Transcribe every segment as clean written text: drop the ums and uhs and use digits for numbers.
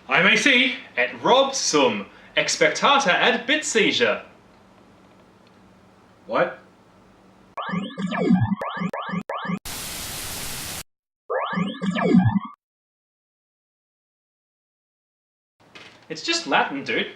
I'm AC. Et Rob Sum. Expectata ad bit seizure. What? It's just Latin, dude.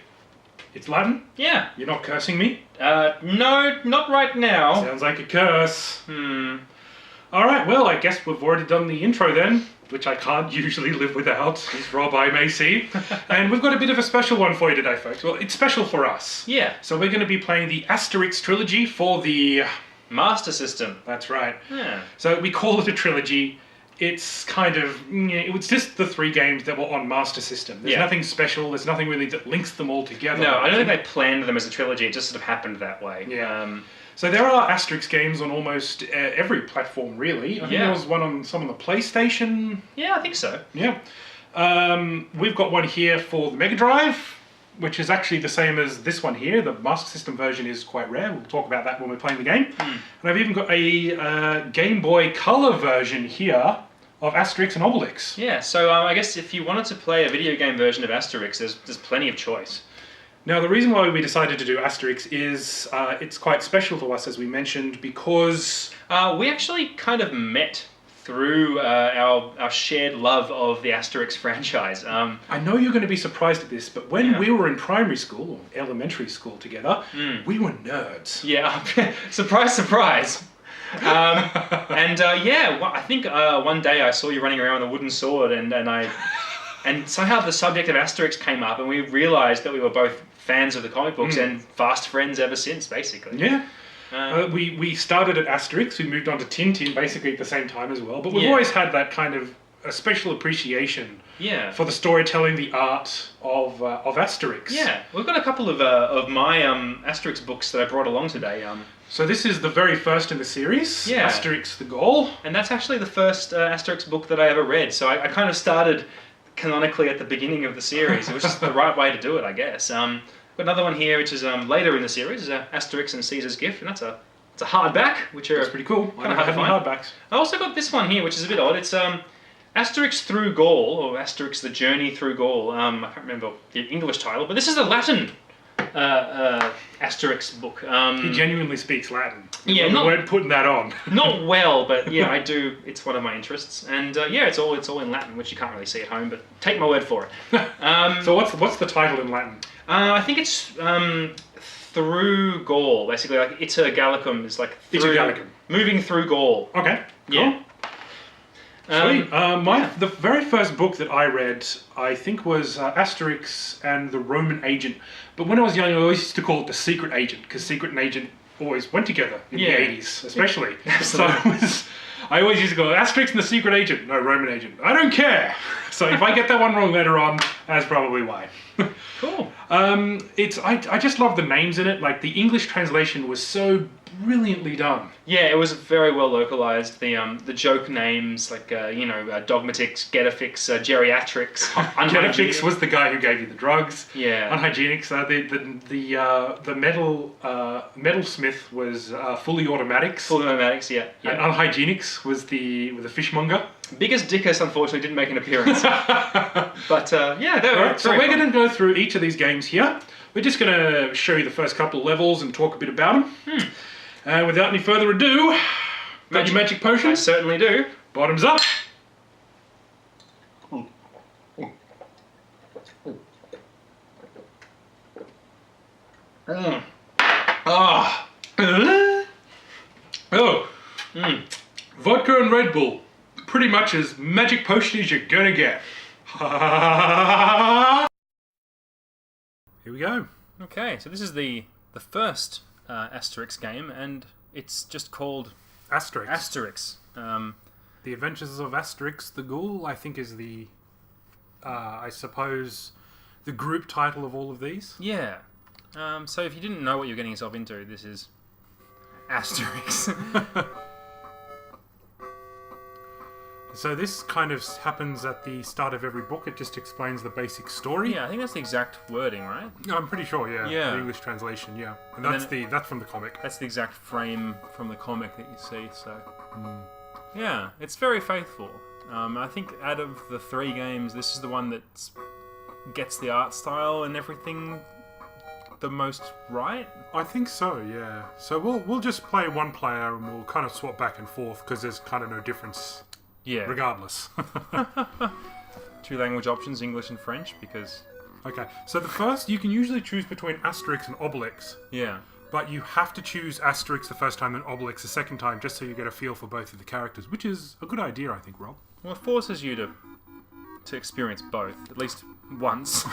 It's Latin? Yeah. You're not cursing me? No, not right now. Sounds like a curse. Alright, well, I guess we've already done the intro then, which I can't usually live without. It's Rob, I'm AC. And we've got a bit of a special one for you today, folks. Well, it's special for us. Yeah. So we're going to be playing the Asterix Trilogy for the... Master System. That's right. Yeah. So we call it a trilogy. It's kind of... It was just the 3 games that were on Master System. There's nothing special. There's nothing really that links them all together. No, I don't think they planned them as a trilogy. It just sort of happened that way. Yeah. So there are Asterix games on almost every platform, really. I think there was one on some on the PlayStation. Yeah, I think so. Yeah. We've got one here for the Mega Drive, which is actually the same as this one here. The Master System version is quite rare. We'll talk about that when we're playing the game. And I've even got a Game Boy Color version here of Asterix and Obelix. Yeah, so I guess if you wanted to play a video game version of Asterix, there's plenty of choice. Now, the reason why we decided to do Asterix is it's quite special to us, as we mentioned, because... we actually kind of met through our shared love of the Asterix franchise. I know you're going to be surprised at this, but when we were in primary school, or elementary school together, we were nerds. Yeah, surprise, surprise. I think one day I saw you running around with a wooden sword, and somehow the subject of Asterix came up, and we realised that we were both fans of the comic books and fast friends ever since, basically. Yeah. We started at Asterix, we moved on to Tintin basically at the same time as well, but we've always had that kind of a special appreciation for the storytelling, the art of Asterix. Yeah, we've got a couple of my Asterix books that I brought along today. So this is the very first in the series, Asterix the Gaul. And that's actually the first Asterix book that I ever read, so I kind of started canonically at the beginning of the series. It was just the right way to do it, I guess. Got another one here, which is later in the series, Asterix and Caesar's Gift, and it's a hardback, which are pretty cool. Kind of hard to find. Hardbacks. I also got this one here, which is a bit odd. It's Asterix through Gaul, or Asterix the Journey through Gaul. I can't remember the English title, but this is a Latin Asterix book. He genuinely speaks Latin. Yeah, we weren't putting that on. Not well, but yeah, I do. It's one of my interests, and it's all in Latin, which you can't really see at home. But take my word for it. So what's the title in Latin? I think it's through Gaul, basically. Like Iter Gallicum is like Iter Gallicum. Moving through Gaul. Okay. Cool. Yeah. Sweet. The very first book that I read, I think, was Asterix and the Roman Agent. But when I was young, I always used to call it the Secret Agent, because Secret and Agent always went together in the 80s, especially. So I always used to go, Asterix and the Secret Agent. No, Roman Agent. I don't care. So if I get that one wrong later on, that's probably why. Cool. I just love the names in it. Like, the English translation was so brilliantly done. Yeah, it was very well localized. The joke names like Dogmatics, Getafix, Geriatrics. Getafix was the guy who gave you the drugs. Yeah. Unhygienics. The metalsmith was fully automatics. Fully automatics, yeah. And unhygienics was the fishmonger. Biggest Dickus unfortunately didn't make an appearance. But they were right, so we're going to go through each of these games here. We're just going to show you the first couple of levels and talk a bit about them. And without any further ado, got your magic potion? I certainly do. Bottoms up. Vodka and Red Bull. Pretty much as magic potion as you're gonna get. Here we go. Okay, so this is the first Asterix game, and it's just called Asterix. Asterix. The Adventures of Asterix the Gaul, I think, is the, I suppose, the group title of all of these. Yeah. So if you didn't know what you're getting yourself into, this is Asterix. So this kind of happens at the start of every book. It just explains the basic story. Yeah, I think that's the exact wording, right? No, I'm pretty sure, yeah. Yeah. The English translation, yeah. And then that's from the comic. That's the exact frame from the comic that you see, so... Yeah, it's very faithful. I think out of the 3 games, this is the one that's gets the art style and everything the most right. I think so, yeah. So we'll just play one player and we'll kind of swap back and forth because there's kind of no difference. Yeah. Regardless. 2 language options, English and French, because... Okay, so the first, you can usually choose between Asterix and Obelix. Yeah. But you have to choose Asterix the first time and Obelix the second time just so you get a feel for both of the characters, which is a good idea, I think, Rob. Well, it forces you to experience both, at least once,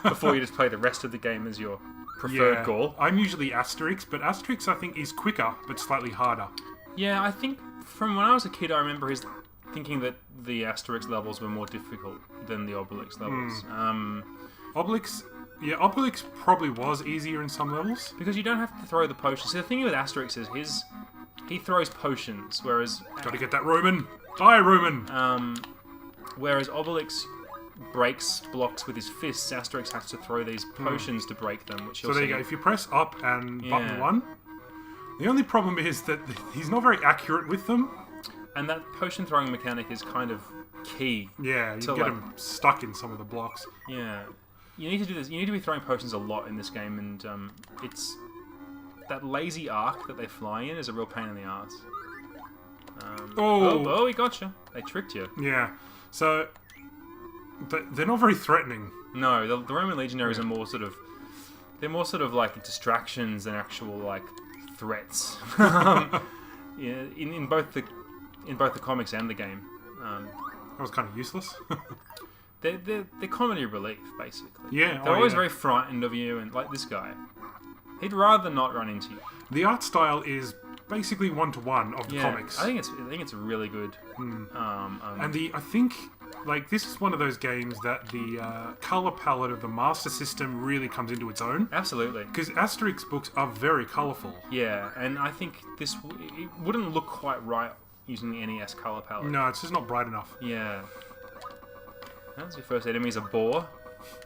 before you just play the rest of the game as your preferred Gaul. I'm usually Asterix, but Asterix I think is quicker, but slightly harder. Yeah, I think from when I was a kid, I remember thinking that the Asterix levels were more difficult than the Obelix levels. Obelix probably was easier in some levels. Because you don't have to throw the potions. See, the thing with Asterix is he throws potions, whereas... Gotta get that Roman! Die, Roman! Whereas Obelix breaks blocks with his fists, Asterix has to throw these potions to break them, which So there you go, if you press up and button 1, the only problem is that he's not very accurate with them. And that potion throwing mechanic is kind of key. Yeah, you get him stuck in some of the blocks. Yeah. You need to do this. You need to be throwing potions a lot in this game, and it's... That lazy arc that they fly in is a real pain in the ass. Oh, he got you. They tricked you. Yeah. So, they're not very threatening. No, the Roman legionaries are more sort of... They're more sort of like distractions than actual, like, threats. Yeah, in both the comics and the game. That was kind of useless. They're comedy relief, basically. Yeah, they're always very frightened of you, and like this guy, he'd rather not run into you. The art style is basically one-to-one of the comics. I think it's really good. And I think this is one of those games that the color palette of the Master System really comes into its own. Absolutely. Because Asterix books are very colorful. Yeah, and I think it wouldn't look quite right using the NES color palette. No, it's just not bright enough. Yeah. That's your first enemy is a boar.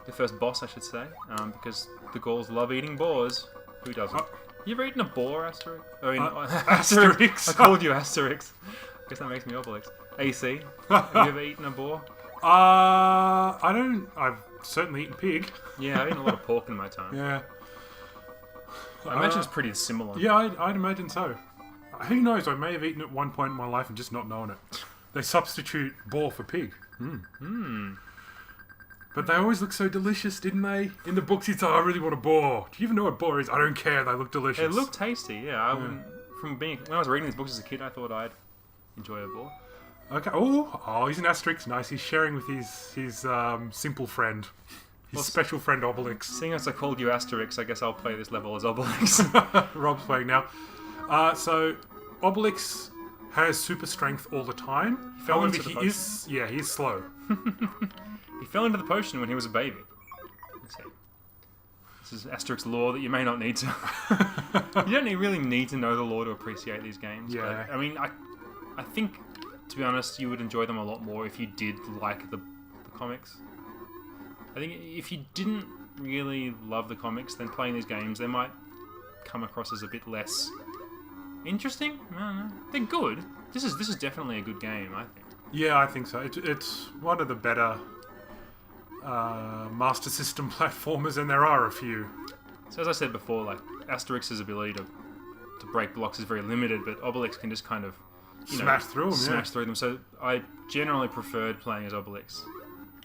Your first boss, I should say, because the Gauls love eating boars. Who doesn't? You ever eaten a boar, Asterix? Asterix. I called you Asterix. I guess that makes me Obelix. AC, have you ever eaten a boar? I don't. I've certainly eaten pig. Yeah, I've eaten a lot of pork in my time. Yeah. I imagine it's pretty similar. Yeah, I'd imagine so. Who knows? I may have eaten at one point in my life and just not known it. They substitute boar for pig. But they always look so delicious, didn't they? In the books, it's, I really want a boar. Do you even know what boar is? I don't care. They look delicious. They look tasty, yeah. I wouldn't. When I was reading these books as a kid, I thought I'd enjoy a boar. Okay. Oh, he's an Asterix. Nice. He's sharing with his simple friend. His special friend Obelix. Seeing as I called you Asterix, I guess I'll play this level as Obelix. Rob's playing now. So, Obelix has super strength all the time. However, he is slow. He fell into the potion when he was a baby. This is Asterix lore that you may not need to. You don't really need to know the lore to appreciate these games. Yeah. But, I mean, I think, to be honest, you would enjoy them a lot more if you did like the comics. I think if you didn't really love the comics, then playing these games, they might come across as a bit less interesting. I don't know. They're good. This is definitely a good game, I think. Yeah, I think so. It's one of the better Master System platformers, and there are a few. So as I said before, like Asterix's ability to break blocks is very limited, but Obelix can just kind of smash through them. So I generally preferred playing as Obelix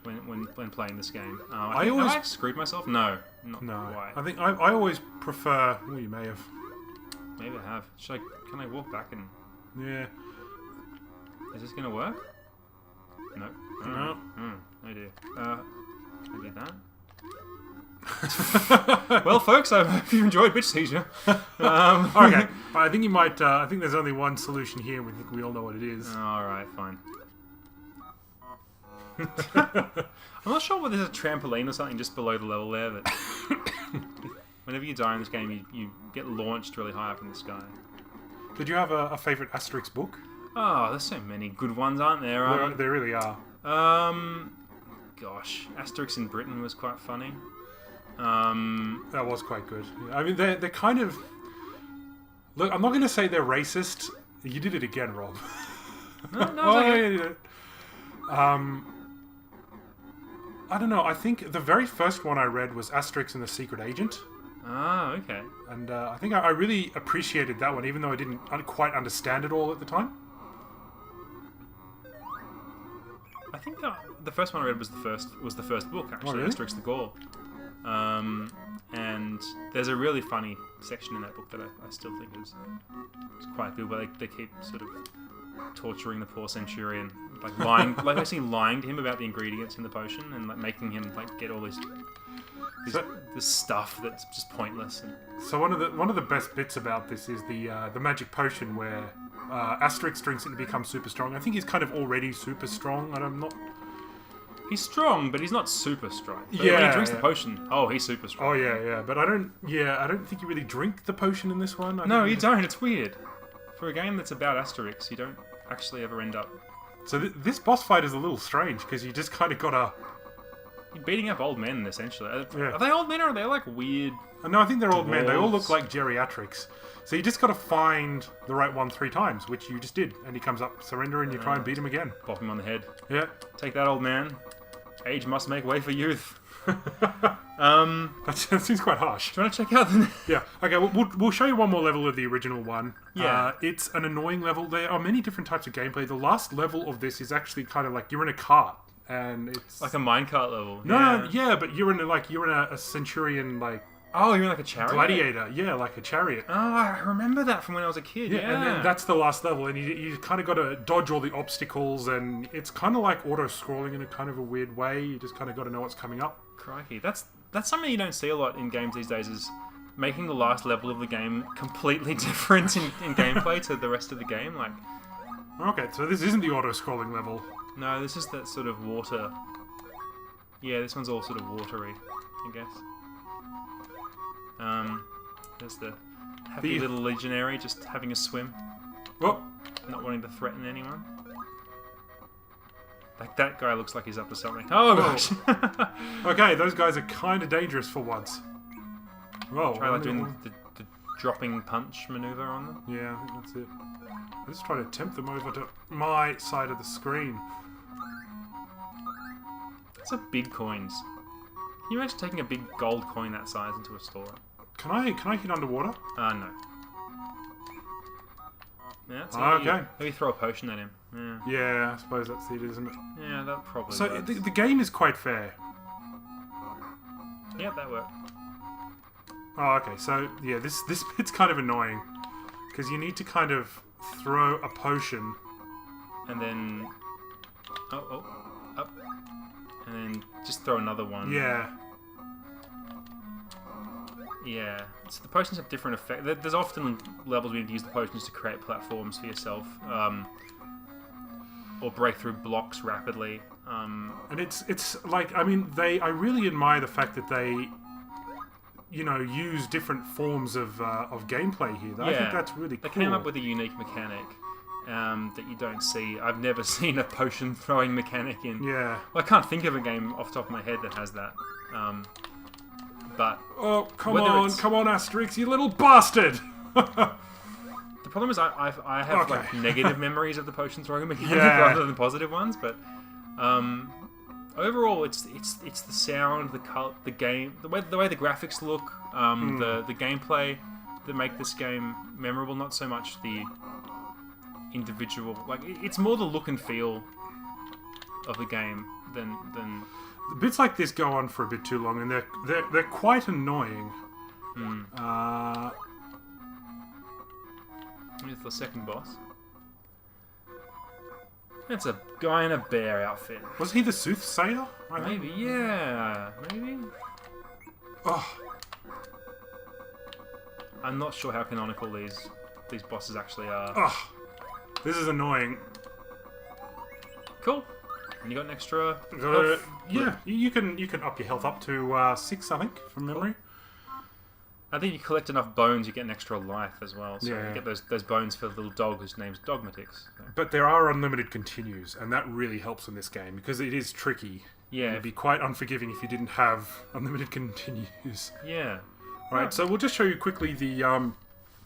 when playing this game. Have I screwed myself? No, not quite. I think I always prefer. Well, you may have. Maybe I have. Can I walk back and? Yeah. Is this gonna work? No. No. Oh dear. I did that. Well, folks, I hope you enjoyed Bitch Seizure. Okay, but I think you might. I think there's only one solution here. We think we all know what it is. All right, fine. I'm not sure whether there's a trampoline or something just below the level there, but whenever you die in this game, you get launched really high up in the sky. Did you have a favourite Asterix book? Oh, there's so many good ones, aren't there? There really are. Gosh, Asterix in Britain was quite funny. That was quite good. I mean, they're kind of... Look, I'm not going to say they're racist. You did it again, Rob. No, yeah. I don't know. I think the very first one I read was Asterix and the Secret Agent. Ah, okay. And I think I really appreciated that one, even though I didn't quite understand it all at the time. I think the first one I read was the first book, actually. Oh, really? Asterix the Gaul. And there's a really funny section in that book that I still think is quite good, where they keep sort of torturing the poor centurion, like lying, like basically lying to him about the ingredients in the potion, and like making him like get all this stuff that's just pointless. And So one of the best bits about this is the magic potion where Asterix drinks it to become super strong. I think he's kind of already super strong, and I'm not. He's strong, but he's not super strong. But Yeah, when he drinks the yeah. potion, oh, he's super strong. Oh yeah, but I don't think you really drink the potion in this one. No, you don't. It's weird. For a game that's about Asterix, you don't actually ever end up. So this boss fight is a little strange because you just kind of gotta. You're beating up old men, essentially. Yeah. Are they old men or are they like weird? No, I think they're old men. They all Dwarves. look like geriatrics. So you just got to find the right one 3 times, which you just did. And he comes up, surrender, and you try and beat him again. Bop him on the head. Yeah. Take that, old man. Age must make way for youth. That seems quite harsh. Do you want to check out the... Yeah. Okay, we'll show you one more level of the original one. Yeah. It's an annoying level. There are many different types of gameplay. The last level of this is actually kind of like you're in a cart. And it's... Like a minecart level. No, yeah, but you're in a centurion, like... Oh, you're in like a chariot? Gladiator. Yeah, like a chariot. Oh, I remember that from when I was a kid. Yeah. And then that's the last level, and you kind of got to dodge all the obstacles, and it's kind of like auto-scrolling in a kind of a weird way. You just kind of got to know what's coming up. Crikey. That's something you don't see a lot in games these days, is making the last level of the game completely different in gameplay to the rest of the game. Like, Okay, so this isn't the auto-scrolling level. no, this is that sort of water. Yeah, this one's all sort of watery, I guess. There's the happy little legionary just having a swim, Oh, not wanting to threaten anyone. Like, that guy looks like he's up to something. Oh gosh! okay, those guys are kind of dangerous for once. Whoa. Try like doing the dropping punch maneuver on them. Yeah, I think that's it. I just try to tempt them over to my side of the screen. Those are big coins. Can you imagine taking a big gold coin that size into a store? Can I hit underwater? No. Yeah, that's Okay. Maybe throw a potion at him. Yeah, Yeah, I suppose that's it, isn't it? yeah, that probably So works. the game is quite fair. Yeah, that worked. Oh, okay. So yeah, this bit's kind of annoying because you need to kind of throw a potion. And then... Oh, up. And then just throw another one. Yeah. Yeah. So the potions have different effects. There's often levels where you use the potions to create platforms for yourself. Or break through blocks rapidly. And it's like, I mean, I really admire the fact that they, use different forms of gameplay here. I think that's really cool. They came up with a unique mechanic that you don't see. I've never seen a potion throwing mechanic in. Yeah. Well, I can't think of a game off the top of my head that has that. But Oh, come whether on, Asterix, you little bastard! the problem is I have like negative memories of the potion throwing mechanic rather than positive ones. But overall, it's the sound, the game, the way the graphics look, the gameplay that make this game memorable. Not so much the individual, like it's more the look and feel of the game than. Bits like this go on for a bit too long, and they're quite annoying. Here's the second boss. It's a guy in a bear outfit. Was he the soothsayer? I think? Maybe, yeah, maybe. Oh, I'm not sure how canonical these bosses actually are. oh, this is annoying. Cool. And you got an extra. Yeah, you can up your health up to 6, I think, from memory. I think you collect enough bones, you get an extra life as well. So Yeah. you get those bones for the little dog whose name's Dogmatix. So. But there are unlimited continues, and that really helps in this game because it is tricky. Yeah. It'd be quite unforgiving if you didn't have unlimited continues. Yeah. Right, so we'll just show you quickly the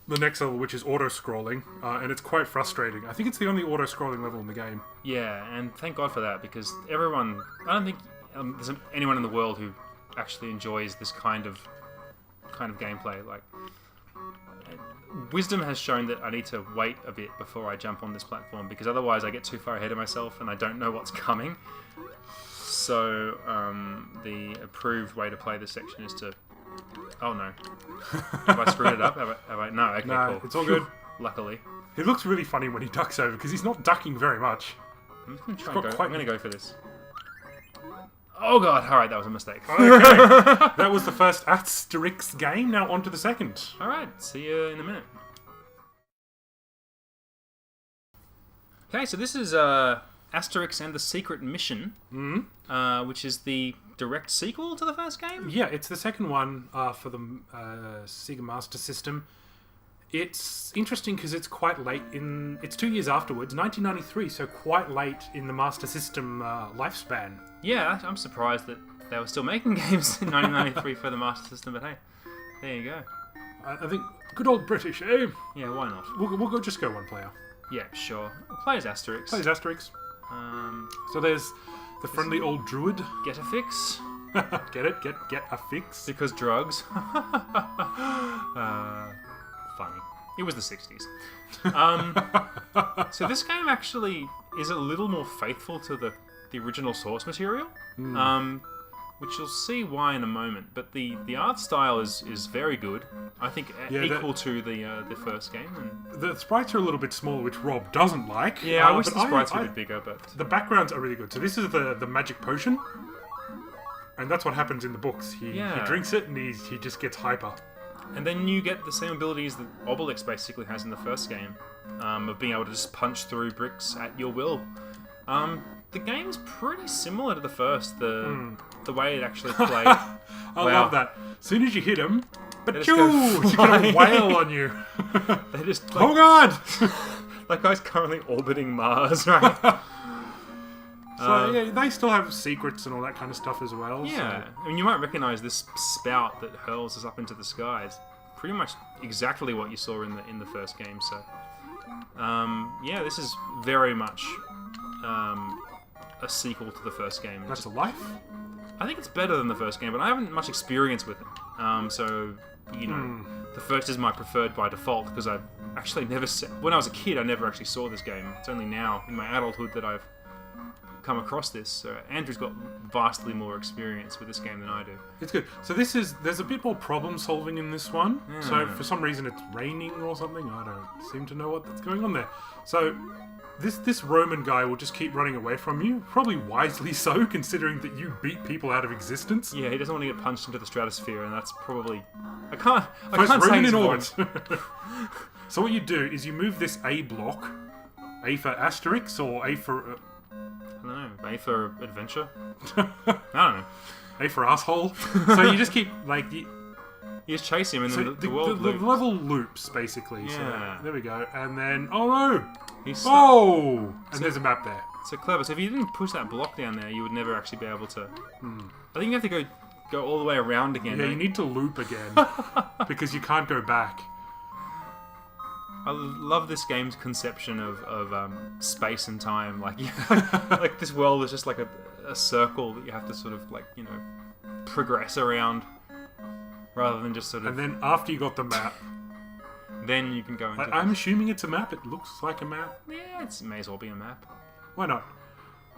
next level, which is auto-scrolling, and it's quite frustrating. I think it's the only auto-scrolling level in the game. Yeah, and thank God for that, because everyone... I don't think there's anyone in the world who actually enjoys this kind of gameplay. Like, wisdom has shown that I need to wait a bit before I jump on this platform, because otherwise I get too far ahead of myself and I don't know what's coming. So the approved way to play this section is to... Oh no. Have I screwed it up? Have I? No, okay, No, cool. it's all good. Luckily. It looks really funny when he ducks over, because he's not ducking very much. I'm going to go for this. Oh god, alright, that was a mistake. Okay. That was the first Asterix game, now on to the second. Alright, see you in a minute. Okay, so this is Asterix and the Secret Mission, which is the direct sequel to the first game? Yeah, it's the second one for the Sega Master System. It's interesting because it's quite late in... It's 2 years afterwards, 1993, so quite late in the Master System lifespan. Yeah, I'm surprised that they were still making games in 1993 for the Master System, but hey, there you go. I think good old British, eh? Yeah, why not? We'll just go one player. Yeah, sure. Play as Asterix. Plays Asterix. So there's the friendly old druid. Get a fix. Get it? Get a fix? Because drugs. Funny. It was the 60s. So this game actually is a little more faithful to the original source material, which you'll see why in a moment. But the art style is very good. I think equal to the first game. And the sprites are a little bit smaller, which Rob doesn't like. yeah, I wish the sprites were a bit bigger, but the backgrounds are really good. So this is the magic potion, and that's what happens in the books. He drinks it and he just gets hyper. And then you get the same abilities that Obelix basically has in the first game, of being able to just punch through bricks at your will. The game's pretty similar to the first, the way it actually played. I love that. As soon as you hit him, but just she's gonna wail on you. They just Oh god! That guy's currently orbiting Mars, right? So yeah, they still have secrets and all that kind of stuff as well. Yeah, so. I mean, you might recognise this spout that hurls us up into the sky. It's pretty much exactly what you saw in the first game. So, yeah, this is very much a sequel to the first game. That's a life? I think it's better than the first game, but I haven't much experience with it. So, you know, the first is my preferred by default, because I've actually never... When I was a kid, I never actually saw this game. It's only now, in my adulthood, that I've come across this. So Andrew's got vastly more experience with this game than I do. It's good. So there's a bit more problem solving in this one. Yeah. So for some reason it's raining or something. I don't seem to know what's going on there. So this Roman guy will just keep running away from you. Probably wisely so, considering that you beat people out of existence. Yeah, he doesn't want to get punched into the stratosphere, and that's probably... I can't Roman say in he's orbit. So what you do is you move this A block, A for Asterix or A for... I don't know, A for adventure? I don't know. A for asshole. So you just keep, like... You just chase him, and So then the world the loops. level loops, basically. Yeah. So there we go. And then... Oh no! He's stuck. Oh! And there's a map there. So clever. So if you didn't push that block down there, you would never actually be able to... I think you have to go all the way around again. Yeah, you need to loop again. Because you can't go back. I love this game's conception of space and time. Like, like this world is just like a circle that you have to sort of, like, you know, progress around, rather than just sort of... And then after you got the map... Then you can go into... I'm assuming it's a map. It looks like a map. Yeah, it may as well be a map. Why not?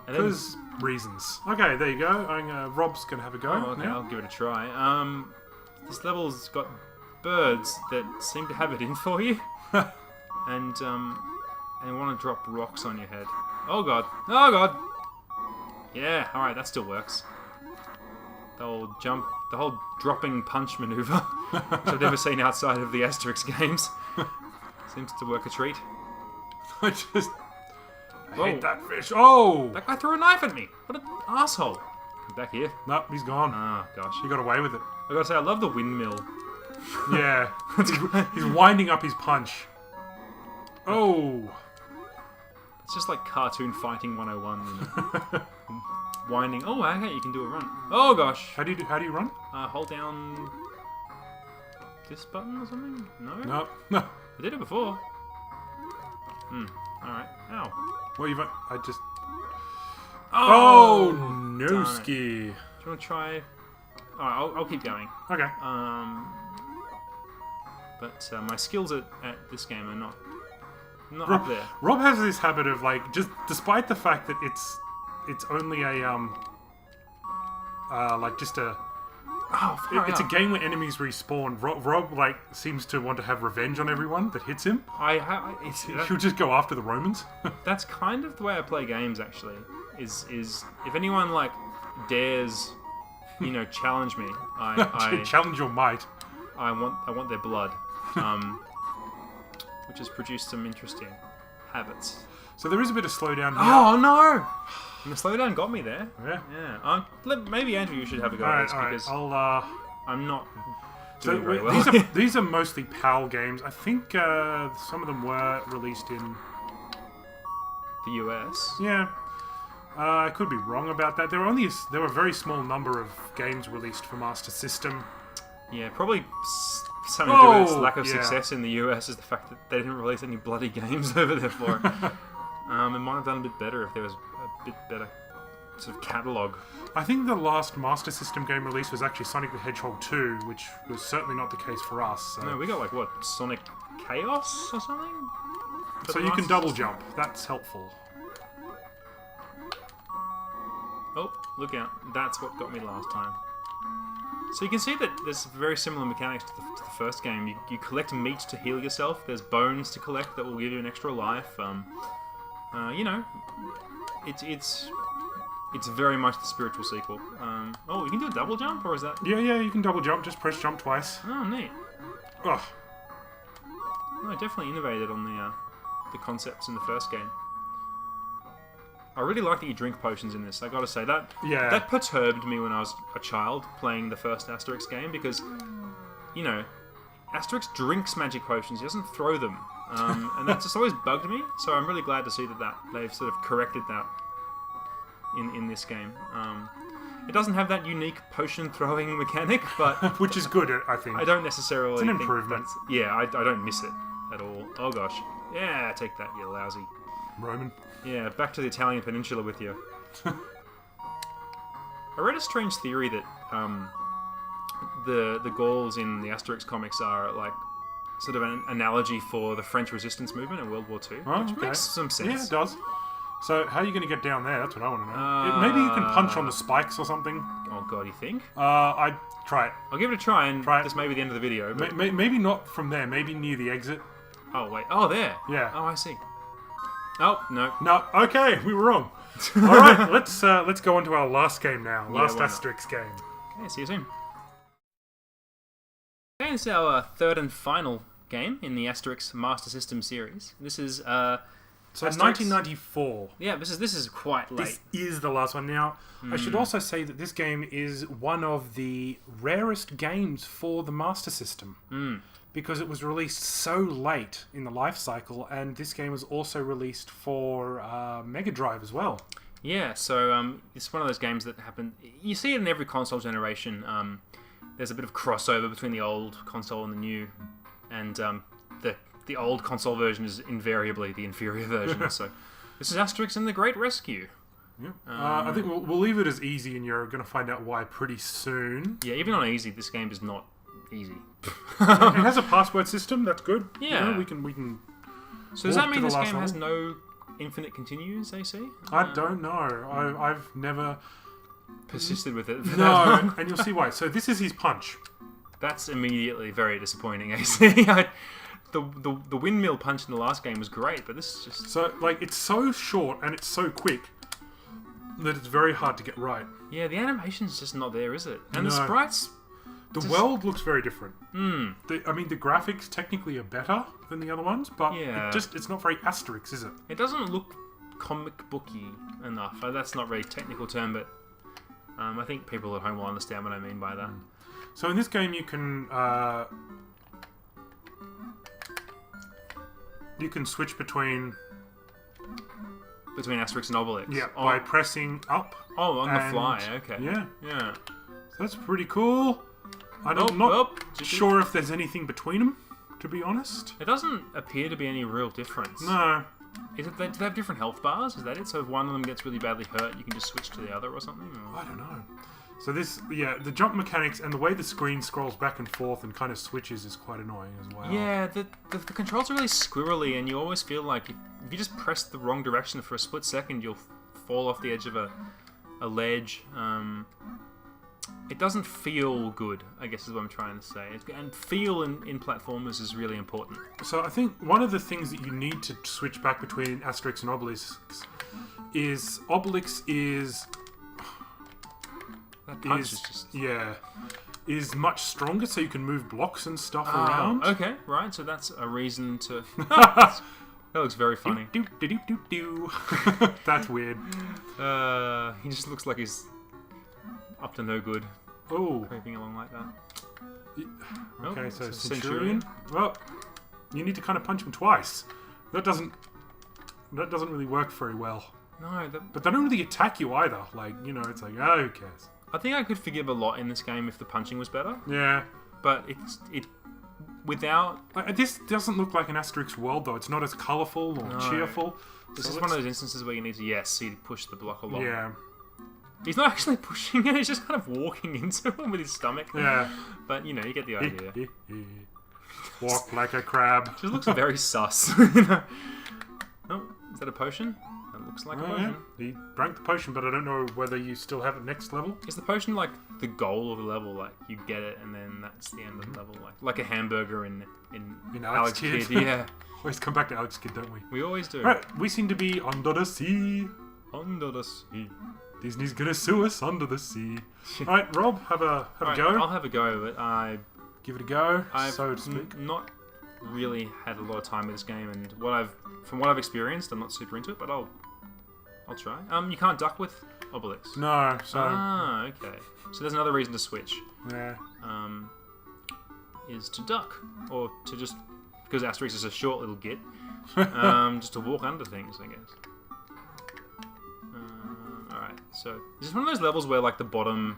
And then... Because reasons. Okay, there you go. Rob's going to have a go. Oh, okay, now. I'll give it a try. This level's got birds that seem to have it in for you. And want to drop rocks on your head. Oh god. Oh god! Yeah, alright, that still works. The whole dropping punch maneuver, which I've never seen outside of the Asterix games, seems to work a treat. I hate that fish. Oh! That guy threw a knife at me! What an asshole! He's back here. Nope, he's gone. Oh gosh. He got away with it. I gotta say, I love the windmill. Yeah. he's winding up his punch. Oh! It's just like cartoon fighting 101, you know? Winding. Oh, okay, you can do a run. Oh gosh! How do you run? Hold down this button or something? No? No. No. I did it before. Alright. Ow. Well, I just... Oh! No ski. Do you want to try? Alright, I'll keep going. Okay. But my skills at this game are not up there. Rob has this habit of like, just despite the fact that it's only a like just a. It's a game where enemies respawn. Rob like seems to want to have revenge on everyone that hits him. He'll just go after the Romans. That's kind of the way I play games, actually. Is if anyone like dares, challenge me, I challenge your might. I want their blood, which has produced some interesting habits. So there is a bit of slowdown here. Oh no! And the slowdown got me there. Yeah. Maybe Andrew, you should have a go at this because I'm not doing very well. These are mostly PAL games. I think some of them were released in the US. Yeah. I could be wrong about that. There were a very small number of games released for Master System. Yeah, probably something to do with its lack of success in the US is the fact that they didn't release any bloody games over there for it. It might have done a bit better if there was a bit better sort of catalogue. I think the last Master System game release was actually Sonic the Hedgehog 2, which was certainly not the case for us. So. No, we got like, what, Sonic Chaos or something? So you can double jump. That's helpful. Oh, look out. That's what got me last time. So you can see that there's very similar mechanics to the first game. You collect meat to heal yourself. There's bones to collect that will give you an extra life. It's very much the spiritual sequel. You can do a double jump, or is that? Yeah, you can double jump. Just press jump twice. Oh, neat. Oh. No, definitely innovated on the concepts in the first game. I really like that you drink potions in this. I gotta say that. Yeah. That perturbed me when I was a child playing the first Asterix game because, Asterix drinks magic potions. He doesn't throw them, and that just always bugged me. So I'm really glad to see that they've sort of corrected that in this game. It doesn't have that unique potion throwing mechanic, but which is good, I think. I don't necessarily. It's an improvement. I don't miss it at all. Oh gosh, yeah, take that, you lousy Roman. Yeah, back to the Italian peninsula with you. I read a strange theory that the Gauls in the Asterix comics are like sort of an analogy for the French resistance movement in World War II, which makes some sense. Yeah, it does. So how are you going to get down there? That's what I want to know. Maybe you can punch on the spikes or something. Oh god, you think? I'd try it. I'll give it a try, and this may be the end of the video. But... Maybe not from there. Maybe near the exit. Oh wait. Oh, there. Yeah. Oh, I see. Oh no. No. Okay, we were wrong. All right, let's go on to our last game now. Last Asterix game. Okay, see you soon. Okay, this is our third and final game in the Asterix Master System series. This is so Asterix... 1994. Yeah, this is quite late. This is the last one. Now, I should also say that this game is one of the rarest games for the Master System. Because it was released so late in the life cycle, and this game was also released for Mega Drive as well. Yeah, so it's one of those games that happen. You see it in every console generation. There's a bit of crossover between the old console and the new, and the old console version is invariably the inferior version. So this is Asterix and the Great Rescue. Yeah. I think we'll leave it as easy, and you're going to find out why pretty soon. Yeah, even on easy, this game is not easy. It has a password system. That's good. Yeah, we can. So does that mean this game has no infinite continues? AC? I don't know. I've never persisted with it. No, and you'll see why. So this is his punch. That's immediately very disappointing. AC. The windmill punch in the last game was great, but this is just so it's so short and it's so quick that it's very hard to get right. Yeah, the animation's just not there, is it? And the sprites. The world looks very different. The graphics technically are better than the other ones, but it's not very Asterix, is it? It doesn't look comic booky enough. That's not really a technical term, but I think people at home will understand what I mean by that. So in this game, you can switch between Asterix and Obelix. Yeah, by pressing up. Oh, on the fly. Okay. Yeah. Yeah. So that's pretty cool. I'm not sure if there's anything between them, to be honest. It doesn't appear to be any real difference. No. Is it? Do they have different health bars? Is that it? So if one of them gets really badly hurt, you can just switch to the other or something? Or? I don't know. So the jump mechanics and the way the screen scrolls back and forth and kind of switches is quite annoying as well. Yeah, the controls are really squirrely, and you always feel like if you just press the wrong direction for a split second, you'll fall off the edge of a ledge. It doesn't feel good, I guess is what I'm trying to say. And feel in platformers is really important. So I think one of the things that you need to switch back between Asterix and Obelix is That punch is just... is much stronger, so you can move blocks and stuff around. Okay, right. So that's a reason to... that looks very funny. That's weird. He just looks like he's up to no good. Oh. Creeping along like that. Okay, so Centurion. Well, you need to kind of punch him twice. That doesn't really work very well. No, but they don't really attack you either. Like, it's like, oh, who cares? I think I could forgive a lot in this game if the punching was better. Yeah. But without... This doesn't look like an Asterix world, though. It's not as colourful or cheerful. This is one of those instances where you need to, see, push the block along. Yeah. He's not actually pushing it, he's just kind of walking into him with his stomach. Yeah. But, you get the idea. Walk like a crab. Just looks very sus. Oh, is that a potion? That looks like a potion. Yeah. He drank the potion, but I don't know whether you still have it next level. Is the potion like the goal of the level? Like, you get it and then that's the end of the level? Like a hamburger in Alex Kidd. Yeah. Always come back to Alex Kidd, don't we? We always do. Right, we seem to be under the sea. Under the sea. Disney's gonna sue us under the sea. Alright, Rob, have a go. I'll have a go, but give it a go, I've so to speak. Not really had a lot of time with this game, and from what I've experienced, I'm not super into it, but I'll try. You can't duck with Obelix. No, so okay. So there's another reason to switch. Yeah. Is to duck, or to just because Asterix is a short little git, just to walk under things, I guess. Alright, so this is one of those levels where like the bottom,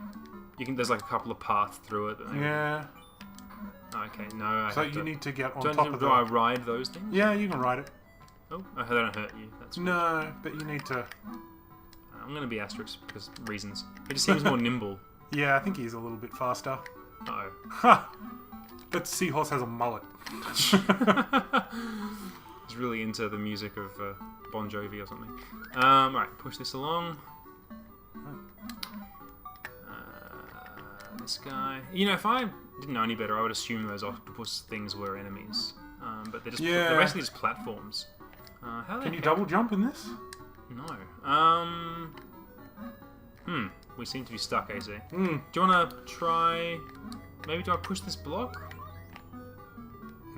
there's like a couple of paths through it. Yeah. Okay, no. So you need to get on top of Do I ride those things? Yeah, you can ride it. Oh, they don't hurt you. That's good. No, but you need to... I'm going to be Asterix because reasons. He just seems more nimble. Yeah, I think he's a little bit faster. Uh-oh. Ha! That seahorse has a mullet. He's really into the music of Bon Jovi or something. Right, push this along. This guy... if I didn't know any better, I would assume those octopus things were enemies. But they're they're basically just platforms. Can you double jump in this? No. We seem to be stuck, AZ. Do you want to try... Maybe do I push this block?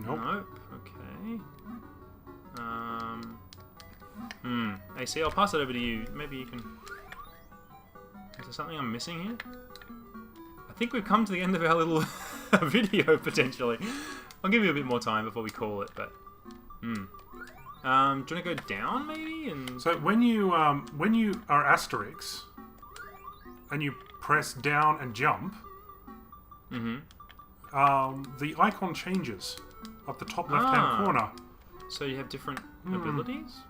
Nope. Okay. AC, I'll pass it over to you. Maybe you can... Is there something I'm missing here? I think we've come to the end of our little video, potentially. I'll give you a bit more time before we call it, but... Do you want to go down, maybe? So when you are Asterix, and you press down and jump, the icon changes up the top left-hand corner. So you have different abilities?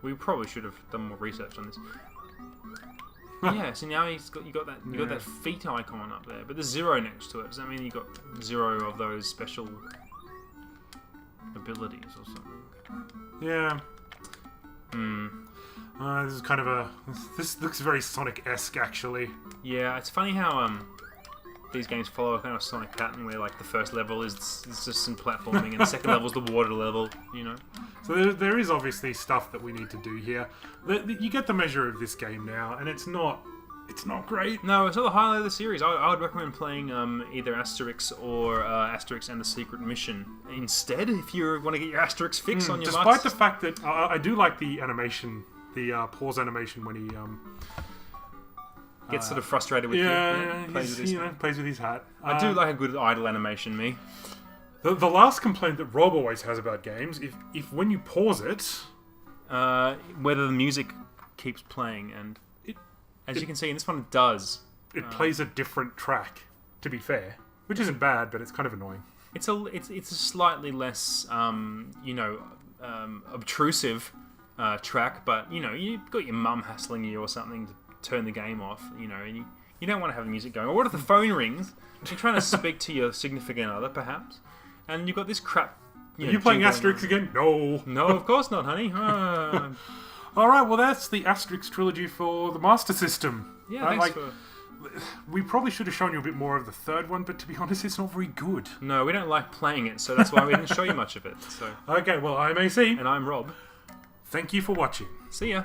We probably should have done more research on this. Yeah, so now you got that feet icon up there, but there's 0 next to it. Does that mean you got 0 of those special abilities or something? Yeah. This is kind of this looks very Sonic-esque, actually. Yeah, it's funny how these games follow a kind of Sonic pattern where like the first level is just some platforming and the second level is the water level, So there is obviously stuff that we need to do here. You get the measure of this game now, and it's not great. No, it's not the highlight of the series. I would recommend playing either Asterix or Asterix and the Secret Mission instead if you want to get your Asterix fix on your Despite the fact that I do like the animation, the pause animation when he... gets sort of frustrated with plays with his hat. I do like a good idle animation, me. The last complaint that Rob always has about games, if when you pause it... whether the music keeps playing, and as you can see in this one it does. It plays a different track, to be fair. Which isn't bad, but it's kind of annoying. It's a slightly less, obtrusive track, but you've got your mum hassling you or something to turn the game off, and you don't want to have the music going. Or what if the phone rings? You're trying to speak to your significant other, perhaps, and you've got this crap. Are you playing Asterix again? No. No, of course not, honey. Alright, well that's the Asterix Trilogy for the Master System. Yeah, thanks for... We probably should have shown you a bit more of the third one, but to be honest, it's not very good. No, we don't like playing it, so that's why we didn't show you much of it. So. Okay, well, I'm AC. And I'm Rob. Thank you for watching. See ya.